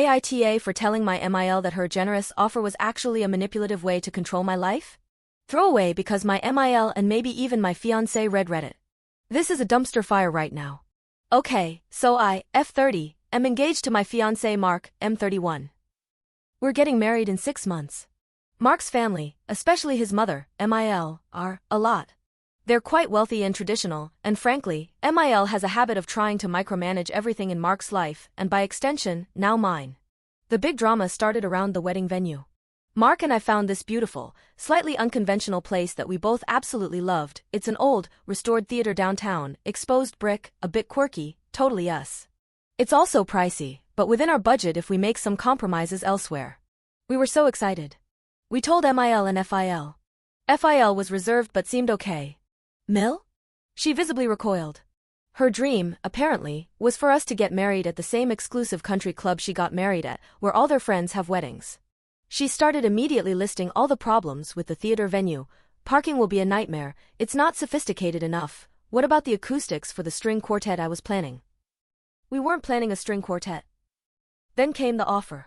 AITA for telling my MIL that her generous offer was actually a manipulative way to control my life? Throw away because my MIL and maybe even my fiancé read Reddit. This is a dumpster fire right now. Okay, so I, F30, am engaged to my fiancé Mark, M31. We're getting married in 6 months. Mark's family, especially his mother, MIL, are a lot. They're quite wealthy and traditional, and frankly, MIL has a habit of trying to micromanage everything in Mark's life, and by extension, now mine. The big drama started around the wedding venue. Mark and I found this beautiful, slightly unconventional place that we both absolutely loved. It's an old, restored theater downtown, exposed brick, a bit quirky, totally us. It's also pricey, but within our budget if we make some compromises elsewhere. We were so excited. We told MIL and FIL. FIL was reserved but seemed okay. Mil? She visibly recoiled. Her dream, apparently, was for us to get married at the same exclusive country club she got married at, where all their friends have weddings. She started immediately listing all the problems with the theater venue. Parking will be a nightmare, it's not sophisticated enough. What about the acoustics for the string quartet I was planning? We weren't planning a string quartet. Then came the offer.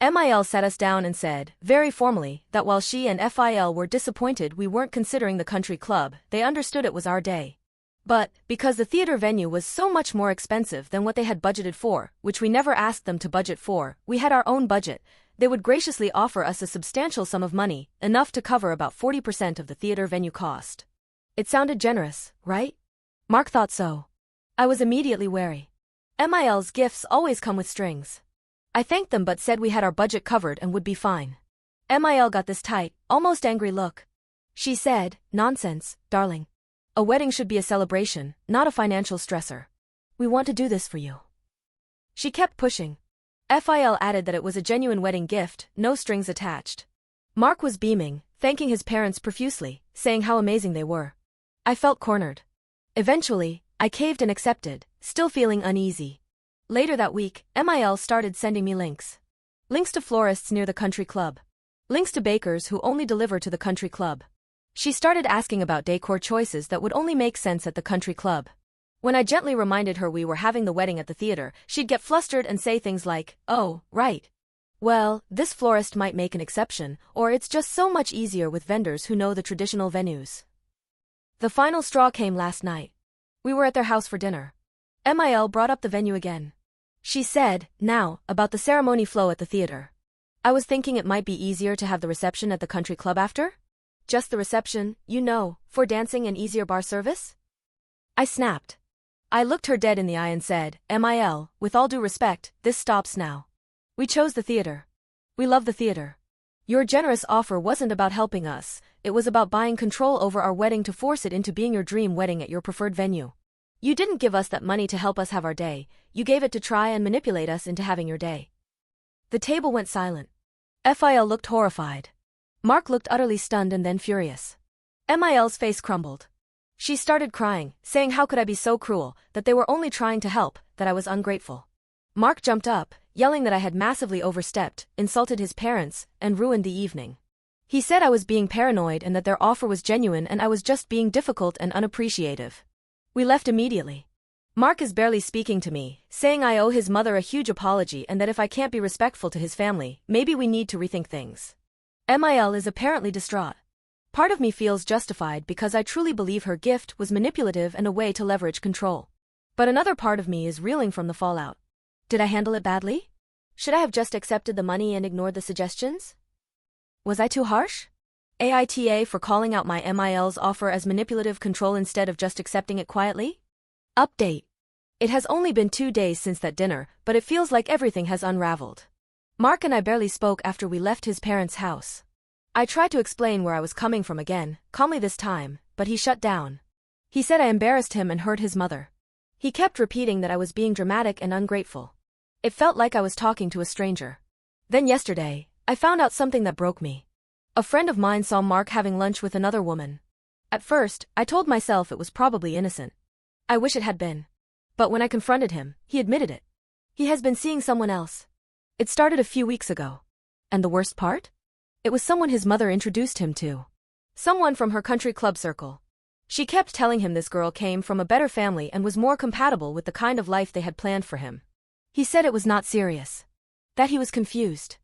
MIL sat us down and said, very formally, that while she and FIL were disappointed we weren't considering the country club, they understood it was our day. But, because the theater venue was so much more expensive than what they had budgeted for, which we never asked them to budget for, we had our own budget, they would graciously offer us a substantial sum of money, enough to cover about 40% of the theater venue cost. It sounded generous, right? Mark thought so. I was immediately wary. MIL's gifts always come with strings. I thanked them but said we had our budget covered and would be fine. MIL got this tight, almost angry look. She said, nonsense, darling. A wedding should be a celebration, not a financial stressor. We want to do this for you. She kept pushing. FIL added that it was a genuine wedding gift, no strings attached. Mark was beaming, thanking his parents profusely, saying how amazing they were. I felt cornered. Eventually, I caved and accepted, still feeling uneasy. Later that week, MIL started sending me links. Links to florists near the country club. Links to bakers who only deliver to the country club. She started asking about decor choices that would only make sense at the country club. When I gently reminded her we were having the wedding at the theater, she'd get flustered and say things like, oh, right. Well, this florist might make an exception, or it's just so much easier with vendors who know the traditional venues. The final straw came last night. We were at their house for dinner. MIL brought up the venue again. She said, now, about the ceremony flow at the theater. I was thinking it might be easier to have the reception at the country club after? Just the reception, you know, for dancing and easier bar service? I snapped. I looked her dead in the eye and said, MIL, with all due respect, this stops now. We chose the theater. We love the theater. Your generous offer wasn't about helping us, it was about buying control over our wedding to force it into being your dream wedding at your preferred venue. You didn't give us that money to help us have our day, you gave it to try and manipulate us into having your day. The table went silent. FIL looked horrified. Mark looked utterly stunned and then furious. MIL's face crumbled. She started crying, saying how could I be so cruel, that they were only trying to help, that I was ungrateful. Mark jumped up, yelling that I had massively overstepped, insulted his parents, and ruined the evening. He said I was being paranoid and that their offer was genuine and I was just being difficult and unappreciative. We left immediately. Mark is barely speaking to me, saying I owe his mother a huge apology and that if I can't be respectful to his family, maybe we need to rethink things. MIL is apparently distraught. Part of me feels justified because I truly believe her gift was manipulative and a way to leverage control. But another part of me is reeling from the fallout. Did I handle it badly? Should I have just accepted the money and ignored the suggestions? Was I too harsh? AITA for calling out my MIL's offer as manipulative control instead of just accepting it quietly? Update. It has only been 2 days since that dinner, but it feels like everything has unraveled. Mark and I barely spoke after we left his parents' house. I tried to explain where I was coming from again, calmly this time, but he shut down. He said I embarrassed him and hurt his mother. He kept repeating that I was being dramatic and ungrateful. It felt like I was talking to a stranger. Then yesterday, I found out something that broke me. A friend of mine saw Mark having lunch with another woman. At first, I told myself it was probably innocent. I wish it had been. But when I confronted him, he admitted it. He has been seeing someone else. It started a few weeks ago. And the worst part? It was someone his mother introduced him to. Someone from her country club circle. She kept telling him this girl came from a better family and was more compatible with the kind of life they had planned for him. He said it was not serious. That he was confused.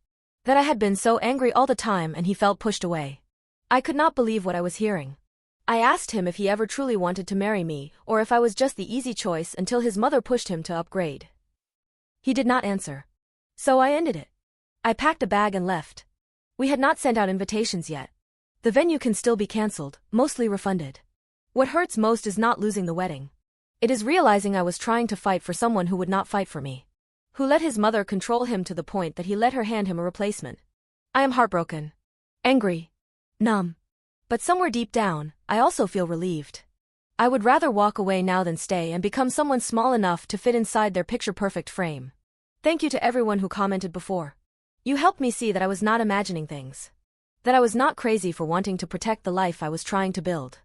That I had been so angry all the time and he felt pushed away. I could not believe what I was hearing. I asked him if he ever truly wanted to marry me, or if I was just the easy choice until his mother pushed him to upgrade. He did not answer. So I ended it. I packed a bag and left. We had not sent out invitations yet. The venue can still be cancelled, mostly refunded. What hurts most is not losing the wedding. It is realizing I was trying to fight for someone who would not fight for me. Who let his mother control him to the point that he let her hand him a replacement. I am heartbroken. Angry. Numb. But somewhere deep down, I also feel relieved. I would rather walk away now than stay and become someone small enough to fit inside their picture-perfect frame. Thank you to everyone who commented before. You helped me see that I was not imagining things. That I was not crazy for wanting to protect the life I was trying to build.